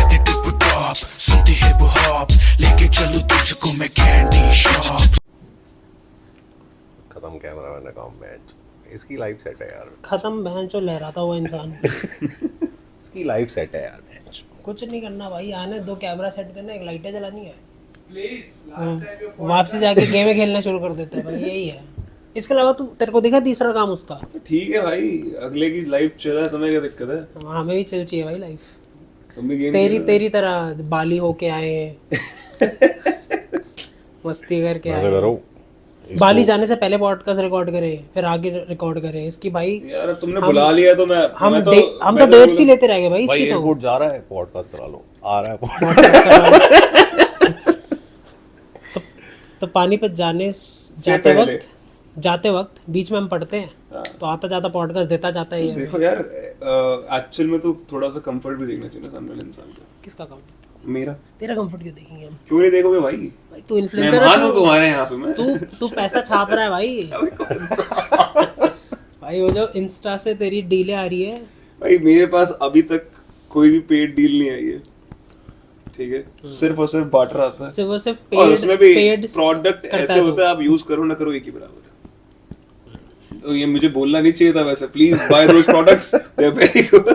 कहते tip top, सुनती hip hop, लेके चलूं तुझको मैं कैंडी शॉप। खत्म कैमरामैन का काम मैच। इसकी लाइफ सेट है यार। खत्म बहन चो लहराता हुआ इंसान। इसकी लाइफ सेट है यार मैच। कुछ नहीं करना भाई, आने दो कैमरा सेट करना, एक लाइटें जलानी है, वापसी जाके गेम खेलना शुरू कर देते हैं भाई, यही है। इसके अलावा तू तेरे को दिखा तीसरा काम उसका? ठीक है भाई, अगले की लाइफ चला, तुम्हें क्या दिक्कत है? हमें भी चल चाहिए भाई लाइफ, तुम भी गेम तेरी तरह बाली होके आए मस्ती करके आए। बाली जाने से पहले पॉडकास्ट रिकॉर्ड करे, फिर आगे रिकॉर्ड करे इसकी भाई। यार अब तुमने बुला लिया तो हम तो डेट्स ही लेते रह गए भाई। भाई इसकी एयरपोर्ट जा रहा है, पॉडकास्ट करा लो। आ रहा है तो पानीपत जाते वक्त बीच में हम पढ़ते हैं, तो आता जाता पॉडकास्ट देता जाता है। देखो यार, एक्चुअल में तो थोड़ा सा कंफर्ट भी देखना चाहिए सामने वाले इंसान को। किसका कंफर्ट? मेरा। तेरा कंफर्ट क्यों देखेंगे हम? क्यों नहीं देखोगे भाई? भाई तू इन्फ्लुएंसर है, मेहमान हूं तुम्हारे यहाँ पे मैं। तू पैसा छाप रहा है भाई। भाई वो जो इंस्टा से तेरी डीलें आ रही है भाई, मेरे पास अभी तक कोई भी पेड डील नहीं आई है, ठीक है? सिर्फ और सिर्फ बार्टर आता है, सिर्फ और सिर्फ और उसमें भी पेड प्रोडक्ट ऐसे होता है, आप यूज करो ना करो एक ही बराबर है। तो ये मुझे बोलना नहीं चाहिए था वैसे। Please buy those products, they are very good.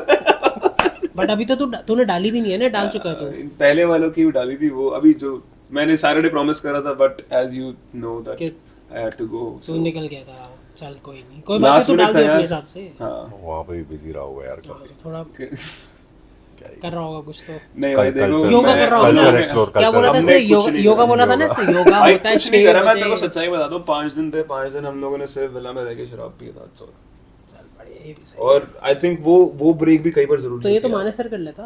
But अभी तो तूने डाली भी नहीं है ना, डाल चुका है तू। पहले वालों की भी डाली थी वो, अभी जो मैंने सैटरडे प्रॉमिस करा था, but as you know that I had to go, तू निकल गया था। चल कोई नहीं, कोई बात नहीं, तू डाल दे अपने हिसाब से। हां, वहां पे भी बिजी रहा होगा यार काफी। थोड़ा कर रहा होगा कुछ तो। नहीं भाई देखो, योगा कर रहा होगा। कल्चर एक्सप्लोर, क्या बोला था इसने? योगा बोला था ना इसने, योगा होता है। कुछ नहीं करा, मैं तेरे को सच्चाई बता दूं, 5 दिन थे, 5 दिन हम लोगों ने सिर्फ विला में रह के शराब पी था। और आई थिंक वो ब्रेक भी कई बार जरूरी तो ये तो माने सर कर लेता।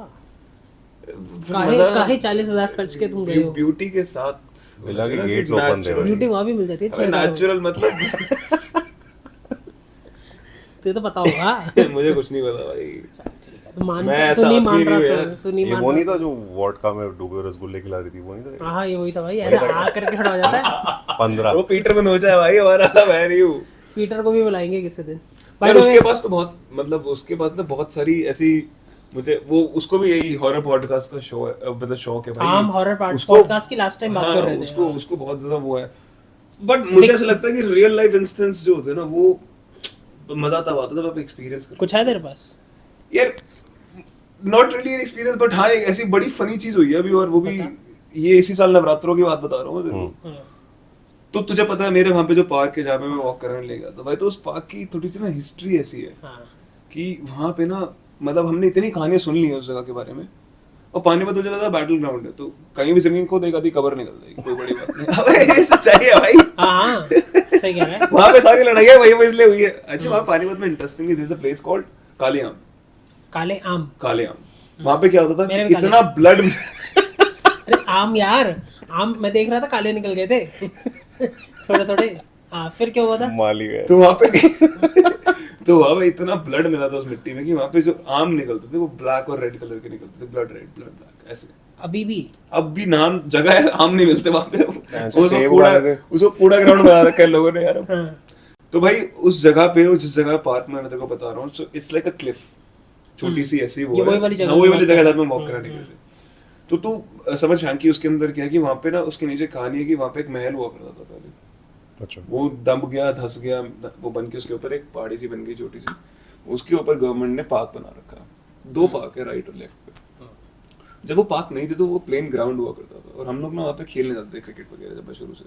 काहे 40,000 खर्च के तुम गए हो? ब्यूटी के साथ विला के गेट्स ओपन थे। ब्यूटी वहां भी मिल जाती है 6,000। नेचुरल मतलब तुझे तो पता होगा। मुझे कुछ नहीं पता भाई। तो मान मैं तो ऐसा नहीं मान आदमी नहीं हूँ रहा यार। तो नहीं ये मान वो नहीं था जो वोडका में डूबे रसगुल्ले खिला रही थी, वो नहीं था? हाँ ये वही था भाई, ऐसा आ करके खड़ा हो जाता है। 15 वो पीटर मनोज है भाई हमारा, मैं नहीं हूँ। पीटर को भी बुलाएंगे किसी दिन। पर उसके पास तो बहुत, मतलब उसके पास ना बहुत सारी ऐसी, मुझे वो उसको भी यही हॉरर पॉडकास्ट का शो है, मतलब शौक है भाई। हम हॉरर पॉडकास्ट की लास्ट टाइम बात कर रहे थे। उसको बहुत ज्यादा वो है, बट मुझे ऐसा लगता है कि रियल लाइफ इंस्टेंस जो होते हैं ना, वो मजा तब आता है जब आप एक्सपीरियंस करते कुछ है तेरे पास यार। Not really an experience, but हाँ एक ऐसी बड़ी फनी चीज हुई है अभी, और वो भी ये इसी साल नवरात्रों की बात बता रहा हूँ मैं। तो तुझे पता है मेरे वहाँ पे जो पार्क है जहाँ पे मैं वॉक करने ले गया था भाई, तो उस पार्क की थोड़ी सी ना हिस्ट्री ऐसी है कि वहाँ पे ना, मतलब हमने इतनी कहानियां सुन ली है उस जगह के बारे में, और पानीपत तो जगह बैटल ग्राउंड है, तो कहीं भी जमीन को देगा कबर निकल जाएगी, कोई बड़ी बात नहीं। अबे ये सच्चाई है भाई। हाँ सही कह रहा है। वहाँ पे सारी लड़ाइयाँ वहीं पे इसलिए हुई है। अच्छा, वहाँ पानीपत में interestingly there is a place called Kale Aam. काले आम वहाँ पे क्या होता था, इतना ब्लड अरे आम यार, आम मैं देख रहा था काले निकल गए थे थोड़े। हाँ फिर क्या हुआ था? माली है। तो वहाँ पे तो वहाँ पे इतना ब्लड मिला था उस मिट्टी में कि वहाँ पे जो आम निकलते थे वो ब्लैक और रेड कलर के निकलते थे, ब्लड रेड ब्लड ब्लैक ऐसे। अभी भी अब भी नाम जगह है, आम नहीं मिलते वहाँ पे। उसको कूड़ा ग्राउंड बना रखा है लोगों ने यार। तो भाई उस जगह पे, जिस जगह पार्क में मैं तेरे को बता रहा हूँ, इट्स लाइक अ क्लिफ, छोटी सी ऐसी वो वही वाली जगह जहाँ पे वॉक करने निकले थे। तो तू समझ कि उसके अंदर क्या है कि वहाँ पे ना उसके नीचे कहानी है कि वहाँ पे एक महल हुआ करता था पहले। अच्छा। वो दब गया, धस गया, वो बन के उसके ऊपर एक पहाड़ी सी बन गई छोटी सी, उसके ऊपर गवर्नमेंट ने पार्क बना रखा। 2 पार्क है, राइट और लेफ्ट पे। जब वो पार्क नहीं थे तो वो प्लेन ग्राउंड हुआ करता था, और हम लोग ना वहाँ पे खेलने जाते थे क्रिकेट वगैरह जब शुरू से।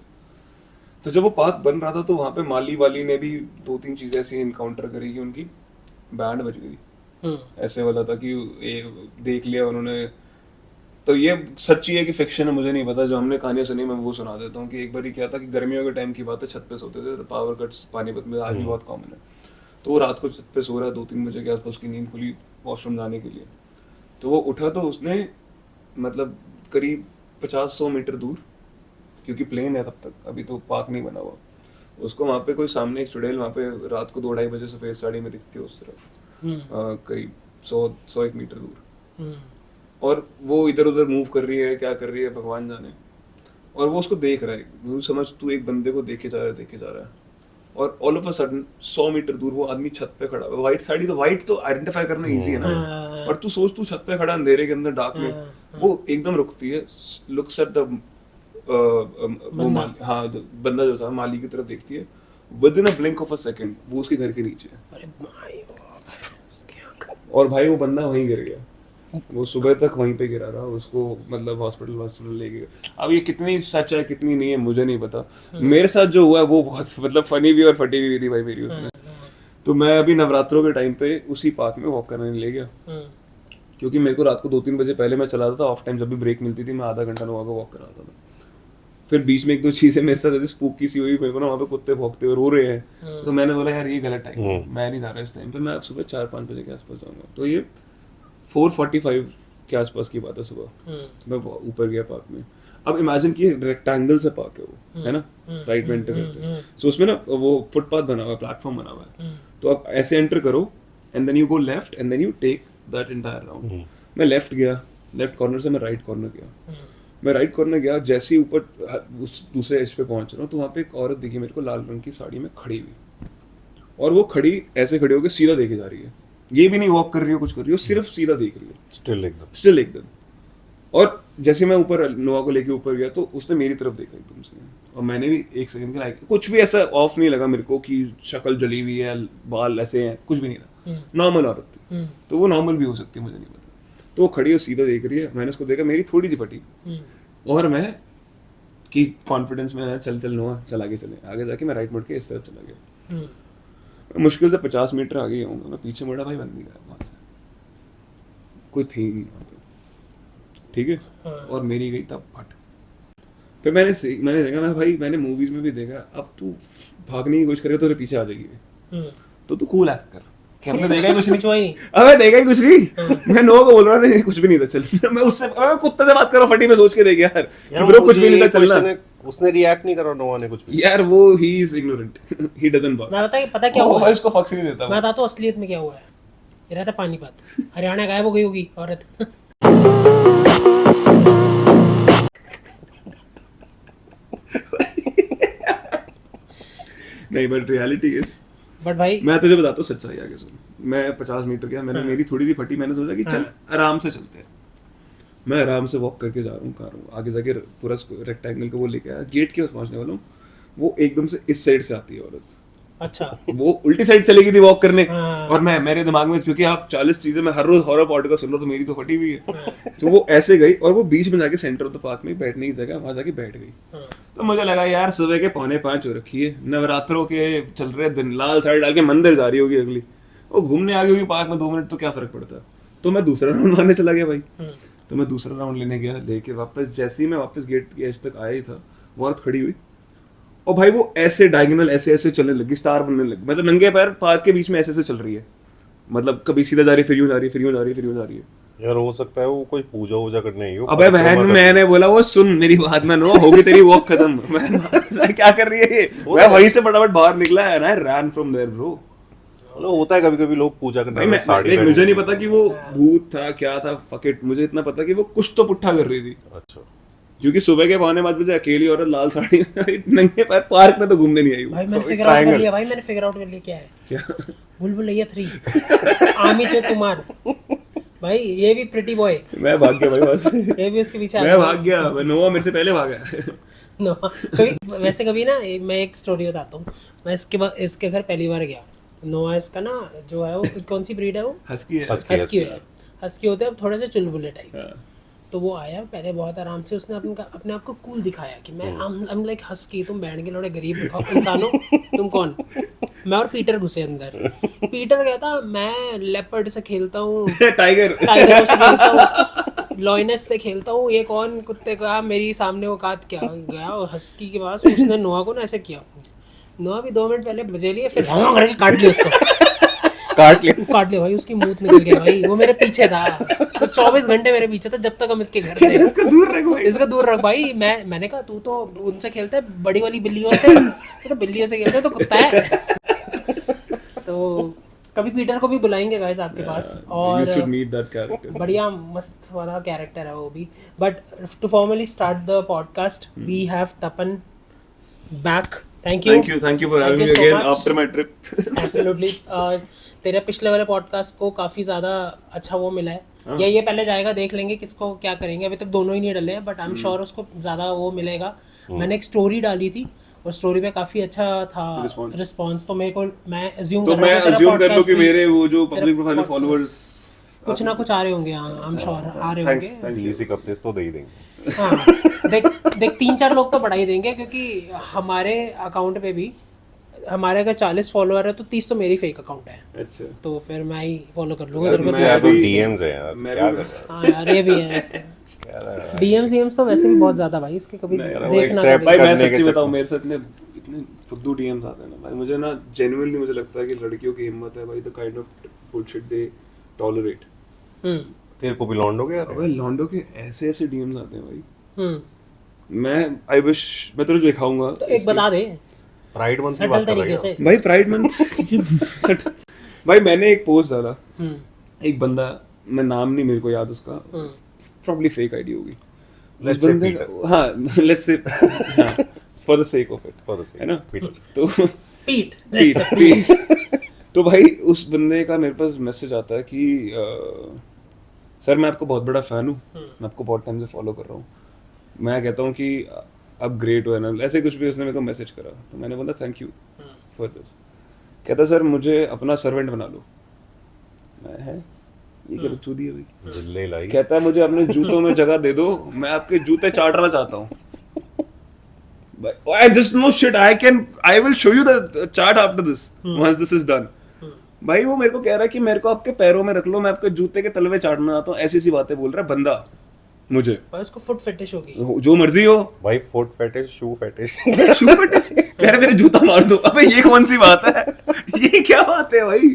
तो जब वो पार्क बन रहा था तो वहाँ पे माली वाली ने भी 2-3 चीजें ऐसी इनकाउंटर करी कि उनकी बैंड बज गई। ऐसे वाला था कि देख लिया उन्होंने। तो ये सच्ची है कि फिक्शन है मुझे नहीं पता, जो हमने कहानियां सुनी मैं वो सुना देता हूँ कि एक बार ही क्या था कि गर्मियों के टाइम की बात है, छत पे सोते थे, पावर कट्स पानीपत में आज भी बहुत कॉमन है। तो वो रात को छत पे सो रहा है, 2-3 बजे के आसपास उसकी नींद खुली वॉशरूम जाने के लिए। तो वो उठा तो उसने मतलब करीब 50-100 मीटर दूर, क्योंकि प्लेन है तब तक, अभी तो पार्क नहीं बना हुआ, उसको वहाँ पे कोई सामने एक चुड़ैल वहाँ पे रात को 2-2:30 बजे सफेद साड़ी में दिखती है उस तरफ, करीब 100-101 मीटर दूर। और वो इधर उधर मूव कर रही है, क्या कर रही है भगवान जाने, और वो उसको देख रहा है। समझ तू एक बंदे को देखे जा रहा है। और all of a sudden 100 metre दूर वो आदमी छत पे खड़ा है, व्हाइट साड़ी, तो व्हाइट तो आइडेंटिफाई करना इजी है ना, और तू सोच तू छत पे खड़ा अंधेरे के अंदर डार्क में, वो एकदम रुकती है, लुक्स एट द बंदा जो था माली की तरफ देखती है, with in a blink of a second वो उसके घर के नीचे है, और भाई वो बंदा वहीं गिर गया, वो सुबह तक वहीं पे गिरा रहा, उसको मतलब हॉस्पिटल लेके गए। अब ये कितनी सच है कितनी नहीं है मुझे नहीं पता, मेरे साथ जो हुआ है वो बहुत मतलब फनी भी और फटी भी थी भाई मेरी उसमें। तो मैं अभी नवरात्रों के टाइम पे उसी पार्क में वॉक करने ले गया, क्योंकि मेरे को रात को 2-3 बजे पहले मैं चला था ऑफ टाइम, जब भी ब्रेक मिलती थी मैं आधा घंटा नोआ को वॉक कराता था। फिर बीच में 1-2 चीजें मेरे साथ ऐसे स्पूकी सी हुई, मेरे को ना वहाँ पे कुत्ते भौंकते हुए रो रहे हैं, तो मैंने बोला यार ये गलत टाइम है, मैं नहीं जा रहा इस टाइम पे, मैं सुबह 4-5 बजे के आसपास जाऊंगा। तो ये 4:45 के आसपास की बात है सुबह, मैं ऊपर गया पार्क में। अब इमेजिन कि रेक्टेंगल से पार्क है वो, है ना, राइट में एंटर करते हैं, सो उसमें ना वो फुटपाथ बना हुआ है, प्लेटफॉर्म बना हुआ है, तो आप ऐसे एंटर करो and then you go left and then you take that entire round. मैं लेफ्ट गया, लेफ्ट कॉर्नर से मैं राइट कॉर्नर गया, मैं राइट कॉर्नर गया, जैसे ही ऊपर उस दूसरे एज पे पहुंच रहा हूँ तो वहाँ पे एक औरत दिखी मेरे को लाल रंग की साड़ी में खड़ी हुई, और वो खड़ी ऐसे खड़ी होकर सीधा देखे जा रही है, ये भी नहीं वॉक कर रही हो कुछ कर रही हो, सिर्फ सीधा देख रही है, स्टिल एकदम। और जैसे मैं ऊपर नोआ को लेके ऊपर गया तो उसने मेरी तरफ देखा एकदम से, और मैंने भी 1 सेकंड के लाइक, कुछ भी ऐसा ऑफ नहीं लगा मेरे को कि शक्ल जली हुई है, बाल ऐसे हैं, कुछ भी नहीं था, नॉर्मल औरत थी, तो वो नॉर्मल भी हो सकती है मुझे नहीं पता। तो वो खड़ी और सीधा देख रही है, मैंने उसको देखा, मेरी थोड़ी सी फटी, और मैं कि कॉन्फिडेंस में चल नोआ चल आगे चले, आगे जाके मैं राइट मुड़ के इस तरफ चला गया, मुश्किल से 50 मीटर आगे होऊंगा, मैं पीछे मुड़ा, भाई बंदी गया वहां से, कोई थी नहीं वहां पे, ठीक है, और मेरी गई तब फट। फिर मैंने देखा ना भाई, मैंने मूवीज में भी देखा, अब तू भागने की कोशिश करेगा तो तेरे पीछे आ जाएगी, तो तू कूल एक्ट कर, हमने देखा ही कुछ नहीं, अबे देखा ही कुछ नहीं, मैं नो को बोल रहा नहीं कुछ भी नहीं था, चल मैं उससे कुत्ते से बात कर रहा, फटी में सोच के देख यार ब्रो कुछ भी नहीं था, चलना। उसने रिएक्ट नहीं करा नोआ ने कुछ भी यार, वो he is ignorant, he doesn't bother. मैं पता क्या हुआ है, इसको फक्स नहीं देता, मैं बताता हूं असलियत में क्या हुआ है। ये रहता पानीपत, हरियाणा गायब हो गई होगी औरत। नहीं, बट रियलिटी इज, बट भाई मैं तुझे बताता हूँ सच्चाई, आगे सुन। मैं 50 मीटर गया, मैंने मेरी थोड़ी सी फटी, मैंने सोचा कि चल आराम से चलते हैं, मैं आराम से वॉक करके जा रहा हूँ, आगे जाके पूरा रेक्टेंगल को वो लेके आया, गेट के पास पहुंचने वाला हूँ, वो एकदम से इस साइड से आती है औरत, अच्छा वो उल्टी साइड चलेगी थी वॉक करने, और मेरे दिमाग में, क्योंकि आप 40 चीजें मैं हर रोज हॉरर पॉडकास्ट सुन रहा हूं, तो मेरी तो फटी हुई है, तो वो ऐसे गई और वो बीच में जाके सेंटर ऑफ द पार्क में बैठने की जगह वहां जाके बैठ गई। तो मुझे लगा यार सुबह के 4:45 हो रखी है, नवरात्रों के चल रहे दिन, लाल साड़ी डाल के मंदिर जा रही होगी अगली, वो घूमने आ गई होगी पार्क में 2 मिनट, तो क्या फर्क पड़ता। तो मैं दूसरा राउंड मारने चला गया भाई, तो मैं दूसरा राउंड लेने गया, लेके वापस जैसे ही मैं वापस गेट के एज तक आया ही था, वो औरत खड़ी हुई, और भाई वो ऐसे डायगोनल ऐसे चलने लगी, स्टार बनने लगी, मतलब नंगे पैर पार्क के बीच में ऐसे चल रही है, मतलब कभी सीधा जा रही है, फिर यूं जा रही है, फिर यूं जा रही है, फिर यूं जा रही है। यार हो सकता है वो कोई पूजा करने आई हो। अबे बहन, मैंने बोला वो सुन मेरी बात में, नो होगी तेरी वॉक खत्म। मैं क्या कर रही है ये, मैं वहीं से फटाफट बाहर निकला and I ran from there bro. होता है कभी कभी लोग पूजा करने में साड़ी, मुझे नहीं पता कि वो भूत था क्या था, फक इट, मुझे इतना पता कि वो कुछ तो पुट्ठा कर रही थी। अच्छा, क्योंकि सुबह के 5 बजे अकेली औरत लाल साड़ी नंगे पैर पार्क में तो घूमने नहीं आई। भाई मैंने फिगर आउट कर लिया, भाई मैंने फिगर आउट कर लिया क्या है, क्या बुलबुलैया 3 आमी जो तुम्हार भाई, ये भी प्रिटी बॉय। मैं भाग गया भाई वहां से, ये भी उसके पीछे मैं भाग गया, नोआ मेरे से पहले भागा। नो कभी वैसे कभी ना, मैं एक स्टोरी बताता हूँ। मैं इसके घर पहली बार गया। नोआ इसका ना जो है वो कौन सी ब्रीड है, वो हस्की है। हस्की होते हैं थोड़े से चुलबुले टाइप। तो वो आया पहले बहुत आराम से, उसने अपने आप को कूल दिखाया कि मैं I'm like हस्की, तुम बैठ के लौटे गरीब इंसान हो, तुम कौन। मैं और पीटर घुसे अंदर। पीटर कहता मैं लेपर्ड से खेलता हूँ, टाइगर से खेलता हूँ, लॉयनेस से खेलता हूँ, ये कौन कुत्ते का मेरी सामने वो काट क्या गया। और हस्की के पास उसने नोआ को ना ऐसे किया, नोआ भी 2 मिनट पहले बजे लिए, फिर काट लिया उसको, काट लिया भाई, उसकी मूत निकल गई भाई। वो मेरे पीछे था, तो 24 घंटे मेरे पीछे था जब तक हम इसके घर थे। इसका दूर रख भाई। मैंने कहा तू तो उनसे खेलता है बड़ी वाली बिल्लियों से, तो बिल्लियों से खेलता है तो कुत्ता है। तो कभी पीटर को भी बुलाएंगे गाइस आपके पास, और you should meet that character. बढ़िया मस्त वाला कैरेक्टर है वो भी। But to formally start the podcast we have Tapan back thank you for having me so again much. after my trip. Absolutely तेरे पिछले वाले पॉडकास्ट को काफ़ी ज़्यादा अच्छा वो मिला है या ये पहले जाएगा, देख लेंगे किसको क्या करेंगे, अभी तक दोनों ही नहीं डले हैं बट आई एम श्योर उसको ज़्यादा वो मिलेगा। मैंने एक स्टोरी डाली थी और स्टोरी पे काफ़ी अच्छा था रिस्पॉन्स, तो मेरे को मैं अज्यूम तो मैं assume कर लूं कि मेरे वो जो पब्लिक प्रोफाइल फॉलोअर्स कुछ ना कुछ आ रहे होंगे। हाँ आई एम श्योर आ रहे होंगे। इसी हफ्ते तो दे ही देंगे। हाँ देख 3-4 लोग तो बढ़ा ही देंगे, क्योंकि हमारे अकाउंट पे भी हमारे अगर 40 फॉलोअर है तो 30 तो मेरी फेक अकाउंट है। अच्छा तो फिर मैं ही फॉलो कर लूंगा तेरे को। मैं तो डीएम्स है यार, क्या कर रहा हाँ यार ये भी है ऐसे डीएम्स तो वैसे भी बहुत ज्यादा भाई, इसके कभी देखना accept भाई मैं करने के सच्ची चक्कर बताऊं मेरे साथ इतने फुद्दू डीएम्स आते हैं ना भाई, मुझे ना जेन्युइनली मुझे लगता है कि लड़कियों की हिम्मत है भाई, the kind of bullshit they tolerate. तेरे को भी लौंड हो गया अबे लॉन्डो के ऐसे ऐसे डीएम्स आते हैं भाई, हम्म मैं आई विश मैं तुझे दिखाऊंगा। तो एक बता दे प्राइड मंथ की सटल बात कर तरीके रहे से। हो। भाई प्राइड मंथ भाई मैंने एक पोस्ट डाला, एक बंदा, मैं नाम नहीं मेरे को याद उसका, प्रॉब्ली फेक आईडी होगी Let's उस say बंदे Peter. का, हाँ let's say for the sake of it, For the sake है ना of Peter. तो पीट पीट तो भाई उस बंदे का मेरे पास मैसेज आता है कि सर मैं आपका बहुत बड़ा फैन हूँ, मैं आपको बहुत टाइम से फॉलो कर रहा हूँ, मैं कहता हूँ कि अब ग्रेट हो ना, ऐसे कुछ भी उसने मेरे को मैसेज करा, तो मैंने बोला थैंक यू फॉर दिस। कहता सर मुझे अपना सर्वेंट बना लो। मैं है ये क्या बकचोदी है भाई। जिल्ले लाई। कहता है मुझे अपने जूतों में जगह दे दो, मैं आपके जूते चाटना चाहता हूँ। I just know shit. I will show you the chart after this. Once this is done. भाई वो मेरे को कह रहा है कि मेरे को आपके पैरों में रख लो, मैं आपके जूते के तलवे चाटना चाहता हूँ, ऐसी सी बातें बोल रहा है बंदा मुझे। पर उसको फुट फेटिश होगी, जो मर्जी हो भाई फुट फेटिश, शू फेटिश। शू फटिश कह रहे मेरे जूता मार दो। अबे ये कौन सी बात है, ये क्या बात है भाई।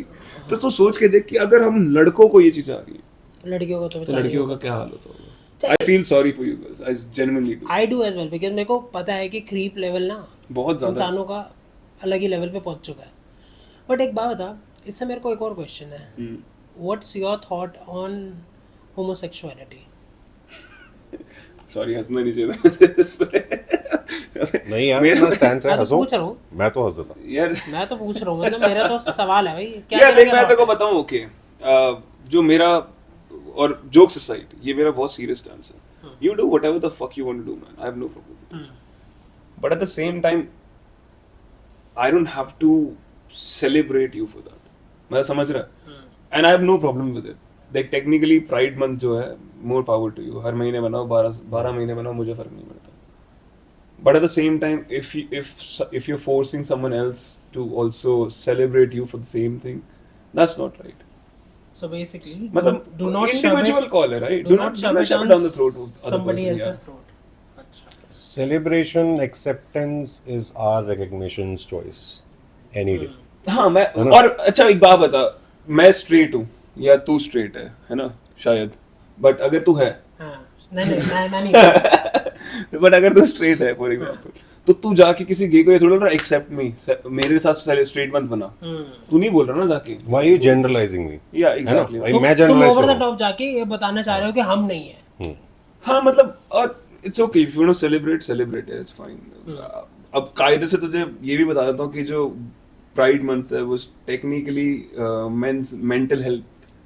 तो तू सोच के देख कि अगर हम लड़कों को ये चीजें आ रही है लड़कियों को तो लड़कियों का क्या हाल होता होगा। I feel sorry for you guys. I genuinely do. I do as well because मेरे को पता है कि क्रीप लेवल ना बहुत ज्यादा इंसानों का अलग ही लेवल पे पहुंच चुका है। बट एक बात बता, इससे मेरे को एक और क्वेश्चन है, what's your thought on homosexuality? Sorry हंसना नहीं चाहिए इस पे। नहीं यार मेरा स्टैंड है, मैं तो हंसो। पूछ रहा हूँ मैं तो हंस देता। यार मैं तो पूछ रहा हूँ, मतलब मेरा तो सवाल है भाई, क्या यार देख मैं क्या तेरे को बताऊं, ओके जो मेरा और जोक्स असाइड, ये मेरा बहुत सीरियस स्टैंड है। You do whatever the fuck you want to do man, I have no problem, but at the same time I don't have to celebrate you for that. मैं समझ रहा and I have no problem with it. देख technically pride month जो है, more power to you, हर महीने बनाओ, 12 महीने बनाओ, मुझे फर्क नहीं पड़ता। But at the same time, if you're forcing someone else to also celebrate you for the same thing, that's not right. So basically, मतलब do not individual call है, right? Do not shove it down the throat of other somebody person, else's yeah. throat. अच्छा. Celebration, acceptance is our recognition's choice. Any day. हाँ मैं और अच्छा एक बात बता, मैं स्ट्रेट हूँ या तू स्ट्रेट है ना शायद, बट अगर तू है हाँ नहीं मैं नहीं बट अगर तू स्ट्रेट है फॉर एग्जांपल, तो तू जाके किसी गे को ये थोड़ा ना एक्सेप्ट मी, मेरे साथ स्ट्रेट मत बना, तू नहीं बोल रहा ना जाके। Why are you generalizing me? या एग्जैक्टली भाई मैं तुम generalize ओवर द करूँ। टॉप जाके ये बताना चाह रहे हो कि हम नहीं है। हाँ मतलब और it's okay if you want to celebrate it's fine. अब कायदे से तुझे ये भी बता देता हूँ कि जो प्राइड मंथ है वो technically men's mental health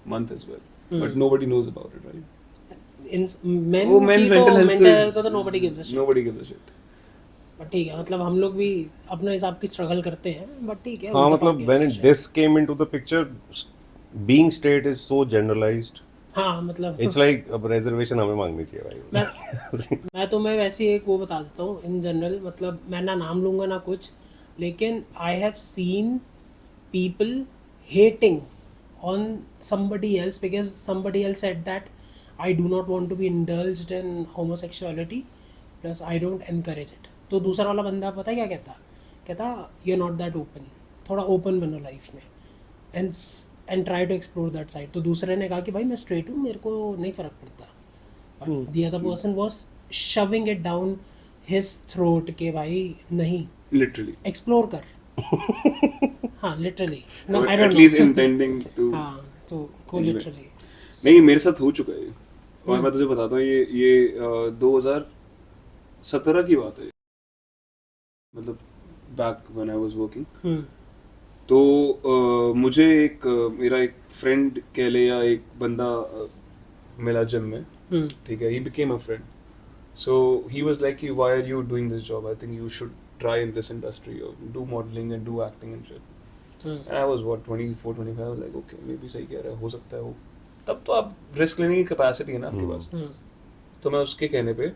month as well, but nobody knows about it, right? In men वो मेंस मेंटल हेल्थ को तो nobody gives a shit. Nobody gives a shit. But ठीक है, मतलब हम लोग भी अपने हिसाब की स्ट्रगल करते हैं, बट ठीक है। हाँ मतलब when this came into the picture, being straight is so generalized. हाँ मतलब It's like अब reservation हमें मांगनी चाहिए भाई। मैं तुम्हें वैसे ही एक वो बता देता हूँ इन जनरल, मतलब मैं ना नाम लूँगा ना कुछ, लेकिन I have seen people hating on somebody else because somebody else said that I do not want to be indulged in homosexuality plus I don't encourage it. तो दूसरा वाला बंदा पता है क्या कहता you're not that open, थोड़ा open बनो लाइफ में and try to explore that side. तो दूसरे ने कहा कि भाई मैं स्ट्रेट हूँ, मेरे को नहीं फ़र्क पड़ता, but the other person was shoving it down his throat के भाई नहीं लिटरली एक्सप्लोर कर। हाँ literally no I at don't least intending to. हाँ तो को लिटरली नहीं मेरे साथ हो चुका है और मैं तुझे बताता हूँ ये 2017 की बात है, मतलब back when I was working. हम्म तो मुझे मेरा एक फ्रेंड कह ले या एक बंदा मिला जिम में, हम्म ठीक है, he became a friend. So he was like, why are you doing this job? I think you should try in this industry or do modeling and do acting and shit. Hmm And I was what 24, 25. I was like, okay, maybe सही कह रहा है, हो सकता है वो. तब तो आप रिस्क लेने की कैपेसिटी है ना आपके पास. हम्म तो मैं उसके कहने पे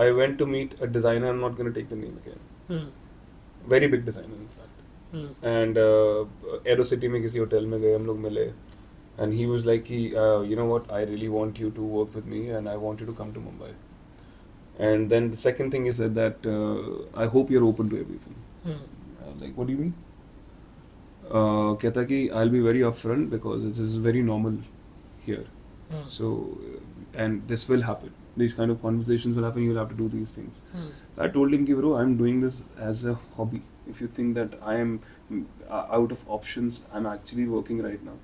I went to meet a designer. I'm not gonna take the name again. Hmm Very big designer in fact. Hmm And Aero City में किसी होटल में गए, हम लोग मिले. And he was like, you know what, I really want you to work with me and I want you to come to Mumbai. And then the second thing he said that I hope you're open to everything. I was like, what do you mean? कहता कि I'll be very upfront because this is very normal here. So, and this will happen. These kind of conversations will happen. You'll have to do these things. I told him, bro, I'm doing this as a hobby. If you think that I am out of options, I'm actually working right now.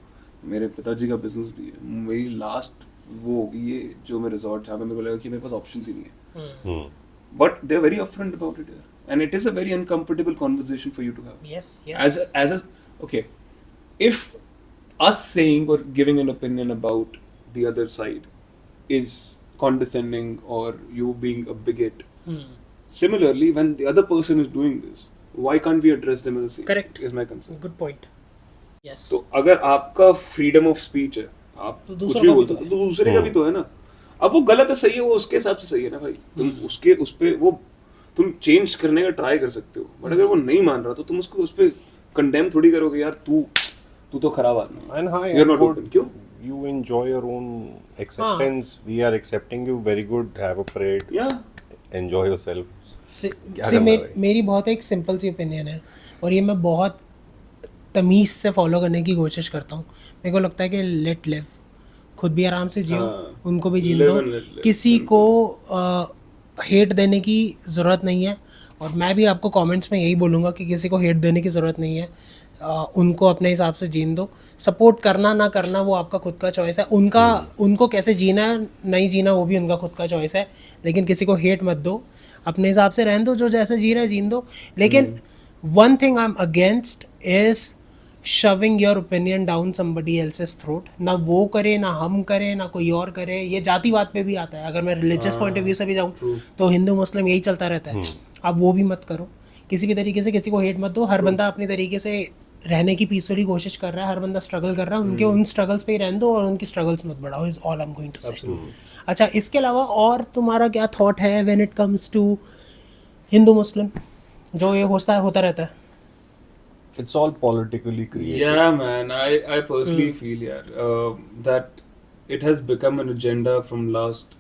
मेरे पिताजी का business भी है. मेरी last वो होगी ये जो मैं रिजॉर्ट जहाँ पे मेरे को लगा कि मेरे पास ऑप्शंस ही नहीं है. But they're very upfront about it here. And it is a very uncomfortable conversation for you to have. yes yes Okay, if us saying or giving an opinion about the other side is condescending or you being a bigot, similarly when the other person is doing this, why can't we address them as the same? Correct. Is my concern. good point yes तो अगर आपका freedom of speech है, आप तो कुछ दूसरों भी का भी बोलते तो हो तो दूसरे का भी तो है ना. अब वो गलत है सही है वो उसके हिसाब से सही है ना भाई. तुम उसके उस पे वो तुम चेंज करने का ट्राई कर सकते हो, बट अगर वो नहीं मान रहा तो तुम उसको उस पे कंडेम थोड़ी करोगे यार तू तो खराब आदमी है. And hi, You're not good. open. क्यों? You enjoy your own acceptance. We are accepting you. Very good. Have a parade. या Enjoy yourself. क्या से करना है भाई? मेरी बहुत एक सिंपल सी ओपिनियन है और ये मैं बहुत तमीज़ से फॉलो करने की कोशिश करता हूँ. मेरे को लगता है कि लेट लिव, खुद भी आराम से जियो, हाँ, उनको भी जीने live दो. and let live. किसी को हेट देने की ज़रूरत नहीं है और मैं भी आपको कमेंट्स में यही बोलूँगा कि किसी को हेट देने की ज़रूरत नहीं है. उनको अपने हिसाब से जीने दो. सपोर्ट करना ना करना वो आपका खुद का चॉइस है. उनको कैसे जीना है नहीं जीना वो भी उनका खुद का चॉइस है. लेकिन किसी को हेट मत दो, अपने हिसाब से रहने दो, जो जैसे जी रहा है जीने दो. लेकिन one thing I am against is shoving your opinion down somebody else's throat. ना वो करे ना हम करें ना कोई और करे. ये जातिवाद पे भी आता है. अगर मैं रिलीजियस पॉइंट ऑफ व्यू से भी जाऊँ तो हिंदू मुस्लिम यही चलता रहता है. आप वो भी मत करो. किसी भी तरीके से किसी को हेट मत दो. हर बंदा अपने तरीके से रहने की पीसफुली कोशिश कर रहा है. हर बंदा स्ट्रगल कर रहा है. उनके उन स्ट्रगल्स पे ही रहने दो और उनकी स्ट्रगल्स मत बढ़ाओ. Is all I am going to say. अच्छा, इसके अलावा और तुम्हारा क्या थॉट है when it comes to Hindu Muslim जो ये होता रहता है? It's all politically created. Yeah, man. I personally feel that it has become an agenda from last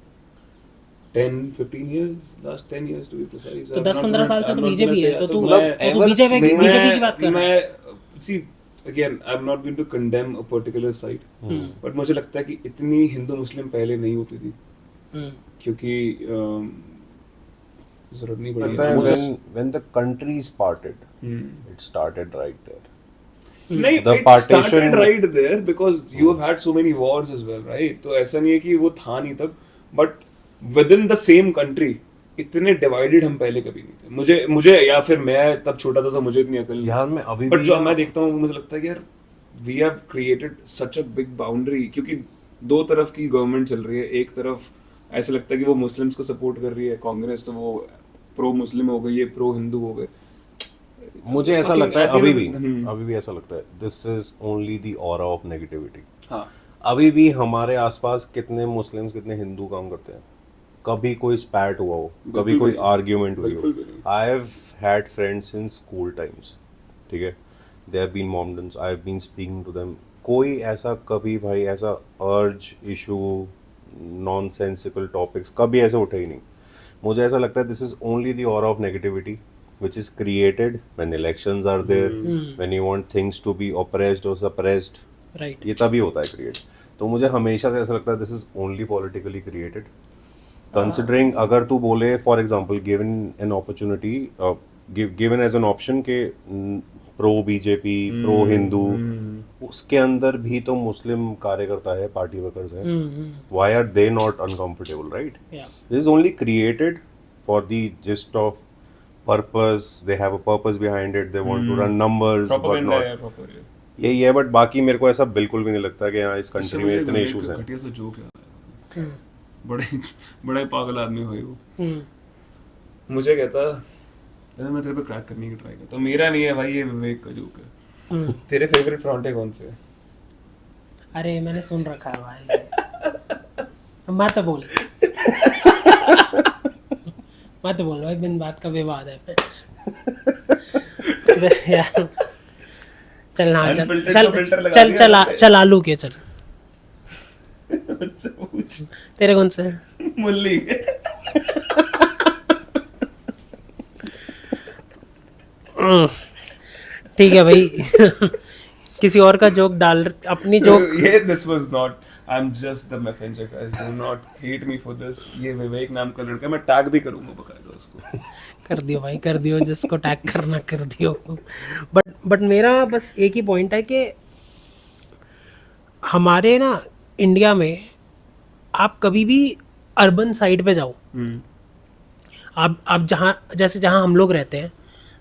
10-15 years. Last 10 years to be precise. तो I'm 10-15 not साल से gonna- तो I'm not BJP gonna है. say- तो तू ever BJP since- की बात कर रहा है. see, again, I'm not going to condemn a particular side, but मुझे लगता है कि इतनी हिंदू मुस्लिम पहले नहीं होती थी क्योंकि जरूरत नहीं पड़ी. लगता है मुझे- when the countries parted, it started right there. नहीं, The it partition- started right there because you have had so many wars as well, right? तो ऐसा नहीं है कि वो था नहीं तब, but within the same country इतने divided हम पहले कभी नहीं थे. मुझे या फिर मैं तब छोटा था तो मुझे इतनी अकल यार मैं अभी बट भी जो मैं देखता हूँ मुझे लगता है कि यार we have created such a big boundary क्योंकि दो तरफ की गवर्नमेंट चल रही है. एक तरफ ऐसा लगता है कि वो मुस्लिम्स को सपोर्ट कर रही है कांग्रेस, तो वो प्रो मुस्लिम हो गई, ये प्रो हिंदू हो गए. मुझे ऐसा Fucking लगता है at the end of- अभी भी ऐसा लगता है this is only the aura of negativity. हाँ, अभी भी हमारे आसपास कितने मुस्लिम्स कितने हिंदू काम करते हैं. कभी कोई स्पैट हुआ हो, कभी बिल्कुल कोई भी नहीं. आर्ग्यूमेंट हुई बिल्कुल भी हो. नहीं. I have had friends in school times, ठीक है, they have been Mohammedans, I have been speaking to them. कोई ऐसा कभी भाई ऐसा अर्ज इशू नॉनसेंसिकल टॉपिक्स कभी ऐसे उठे ही नहीं. मुझे ऐसा लगता है this is only the aura of negativity which is created when elections are there, when you want things to be oppressed or suppressed. Right. ये तभी होता है क्रिएट. तो मुझे हमेशा से ऐसा लगता है this is only politically created. Considering अगर तू बोले for example given an opportunity, given as an option के प्रो बीजेपी प्रो हिंदू, उसके अंदर भी तो मुस्लिम कार्यकर्ता है, पार्टी वर्कर्स हैं. Why are they not uncomfortable, right? या this is only created for the gist of purpose, they have a purpose behind it, they want to run numbers, but propaganda not है proper ये यही है. But बाकी मेरे को ऐसा बिल्कुल भी नहीं लगता कि हाँ इस इससे कंट्री में मुझे इतने एक इश्यूज हैं. घटिया सा जोक है बड़े बड़े पागल आदमी भाई वो मुझे कहता मैं तेरे पे क्रैक करने की ट्राई करता हूँ मेरा नहीं है भाई ये विवेक का जोक है तेरे फेवरेट फ्रॉन्टे कौन से अरे मैंने सुन रखा है भाई मत बोल मत बोल भाई बिन बात का विवाद है यार चल ना चल Unfiltered चल का filter लगा चल दिया चल चल आलू के चल मुझसे पूछ तेरे कौन से हैं? मुल्ली ठीक है भाई किसी और का जोक डाल अपनी जोक ये this was not I am just the messenger guys do not hate me for this ये विवेक नाम का लड़का मैं टैग भी करूंगा बकायदा उसको कर दियो भाई कर दियो जिसको टैग करना कर दियो बट मेरा बस एक ही पॉइंट है कि हमारे ना इंडिया में आप कभी भी अर्बन साइड पे जाओ आप जहाँ जैसे जहाँ हम लोग रहते हैं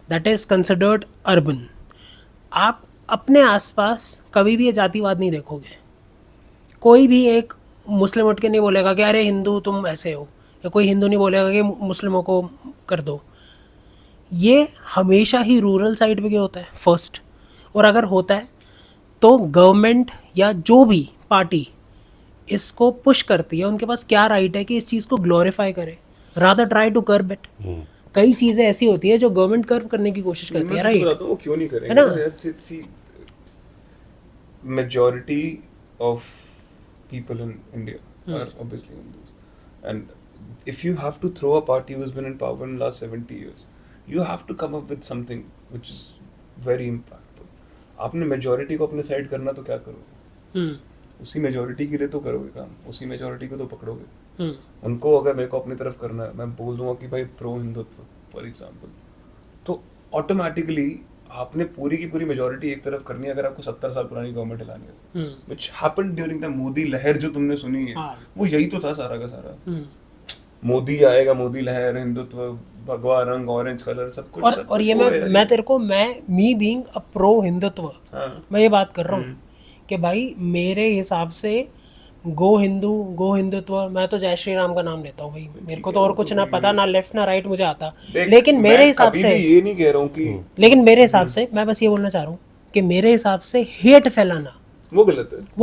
दैट इज़ कंसिडर्ड अर्बन आप अपने आसपास कभी भी ये जातिवाद नहीं देखोगे कोई भी एक मुस्लिम उठ के नहीं बोलेगा कि अरे हिंदू तुम ऐसे हो या कोई हिंदू नहीं बोलेगा कि मुस्लिमों को कर दो ये हमेशा ही रूरल साइड पे क्या होता है फर्स्ट और अगर होता है तो गवर्नमेंट या जो भी पार्टी इसको पुश करती है उनके पास क्या राइट है कि इस चीज़ को ग्लोरीफाई करे rather try to curb it कई चीज़ें ऐसी होती है जो गवर्नमेंट कर्ब करने की कोशिश करती है राइट बताता हूं वो क्यों नहीं है ना? करेंगे majority of people in India are obviously Hindus. And if you have to throw a party who's been in power in the last 70 years, you have to come up with something which is very impactful. आपने majority को अपने side करना तो क्या करोगे? उसी majority के लिए तो करोगे काम, उसी majority को तो पकड़ोगे. उनको अगर मेरे को अपनी तरफ करना है, मैं बोल दूंगा कि भाई प्रो हिंदुत्व फॉर एग्जाम्पल, तो ऑटोमेटिकली आपने पूरी की पूरी मेजोरिटी एक तरफ करनी है अगर आपको 70 साल पुरानी गवर्नमेंट हिलानी है which happened during the Modi लहर जो तुमने सुनी है वो यही तो था सारा का सारा मोदी आएगा मोदी लहर हिंदुत्व भगवा रंग ऑरेंज कलर सब कुछ और ये मैं तेरे को मैं me being a pro Hindutva मैं ये बात कर रहा हूँ कि भाई मेरे हिसाब से गो हिंदुत्व मैं तो जय श्री राम का नाम लेता हूँ भाई मेरे को तो और कुछ ना पता ना लेफ्ट ना राइट मुझे आता लेकिन मेरे हिसाब से ये नहीं कह रहा हूँ कि लेकिन मेरे हिसाब से मैं बस ये बोलना चाह रहा हूँ कि मेरे हिसाब से हेट फैलाना वो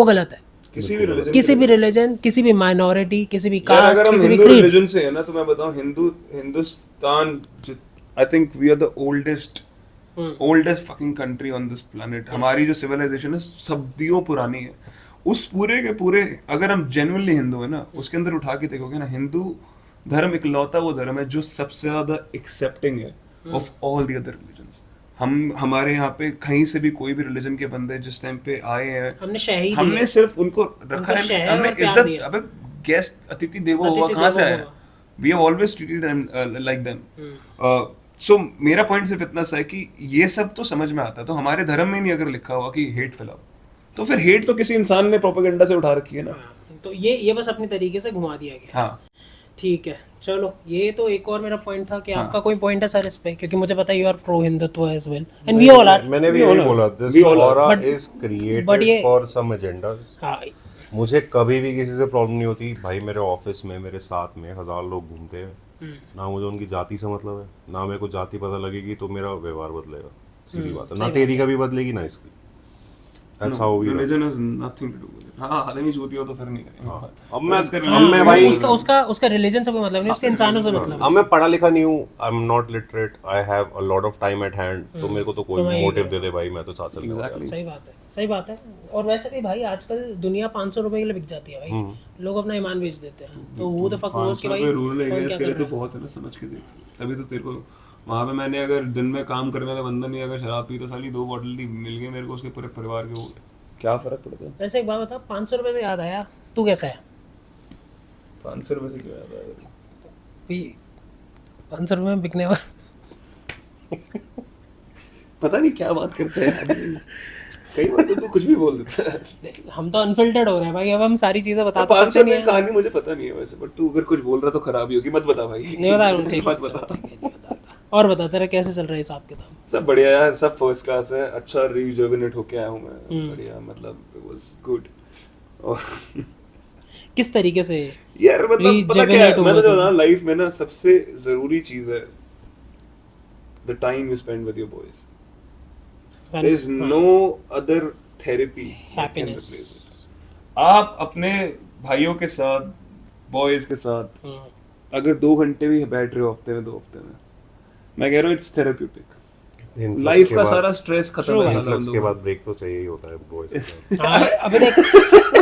गलत है किसी भी रिलीजन किसी भी माइनॉरिटी किसी भी कास्ट अगर हम किसी भी हिंदू क्रीड रिलीजन से है ना तो मैं बताऊं Hindustan I think we are the oldest fucking country on this planet हमारी जो सिविलाइजेशन है सदियों पुरानी है उस पूरे के पूरे अगर हम जेन्युइनली हिंदू है ना उसके अंदर उठा के देखोगे ना हिंदू धर्म इकलौता वो धर्म है जो सबसे ज्यादा एक्सेप्टिंग है of all the other religions हमारे यहाँ पे कहीं से भी कोई भी रिलीजन के बंदे जिस टाइम पे आए हैं हमने सिर्फ उनको रखा है हमने इज्जत अबे गेस्ट अतिथि देवो भव कहाँ से आया we have always treated them like them so मेरा पॉइंट सिर्फ इतना सा है कि ये सब तो समझ में आता है तो हमारे धर्म में नहीं अगर लिखा हुआ कि हेट फैलाओ तो फिर हेट तो किसी इंसान ने प्रोपेगेंडा से उठा रखी है ना तो ये बस अपने तरीके से घुमा दिया गया हाँ ठीक है चलो ये तो एक और मेरा पॉइंट था कि आपका कोई पॉइंट है सर इस पे क्योंकि मुझे पता है you are pro Hindutva as well and we all are मैंने भी यही बोला this aura is created for some agendas हाँ मुझे कभी भी किसी से प्रॉब्लम नहीं होती भाई मेरे ऑफिस में मेरे साथ में 1000 लोग घूमते हैं ना मुझे उनकी जाति से मतलब है ना मेरे को जाति पता लगेगी तो मेरा व्यवहार बदलेगा सीधी बात है ना तेरी कभी बदलेगी ना इसकी That's how we religion has nothing to do with it. हाँ हदनी चूती हो तो फिर नहीं करेंगे अब मैं भाई उसका रिलीजन से कोई मतलब नहीं इसके इंसानों से मतलब अब मैं पढ़ा लिखा नहीं हूँ I am not literate I have a lot of time eight hand तो मेरे को तो कोई मोटिव दे दे भाई मैं तो साथ चल जाऊंगा सही बात है और वैसे भी भाई आजकल दुनिया 500 रुपए के लिए बिक जाती है भाई लोग अपना ईमान बेच देते हैं तो वो द फक नोस कि भाई रूरल एरियाज के लिए तो बहुत है ना समझ के देख तभी तो तेरे को वहाँ पे मैंने अगर दिन में काम करने वाला बंदा नहीं अगर शराब पी तो साली 2 बॉटल मिल गई मेरे को उसके पूरे परिवार के वो क्या फर्क पड़ता है वैसे एक बात बता 500 रुपए से याद आया तू कैसा है 500 रुपए से क्यों याद आया 500 रुपए में बिकने वाला पता नहीं क्या बात करते हैं कई बार तो तू कुछ भी बोल देता है हम तो अनफिल्टर्ड हो रहे हैं भाई अब हम सारी चीजें बताते तो सकते नहीं है कहानी मुझे पता नहीं है वैसे बट तू अगर कुछ बोल रहा तो खराब ही होगी मत बता भाई नहीं बता ठीक मत बता और बता तेरा कैसे चल रहा है हिसाब किताब? सब बढ़िया यार, सब फर्स्ट क्लास है, अच्छा रिजुवेनेट होके आया हूँ मैं, बढ़िया, मतलब इट वाज गुड। और किस तरीके से? यार मतलब पता क्या है, Rejuvenate मैंने हुआ जो तुम? ना लाइफ में ना सबसे जरूरी चीज है the time you spend with your boys. There is no other therapy Happiness. आप अपने भाइयों के साथ, बॉयज के साथ अगर 2 घंटे भी बैठ रहे हो हफ्ते में, 2 हफ्ते में, मैं कह रहा हूँ इट्स थेरेप्यूटिक। Influx लाइफ के का बाद- सारा स्ट्रेस खत्म है साला उन Influx के लोगों बाद का। ब्रेक तो चाहिए ही होता है बॉयज के साथ। हाँ, अबे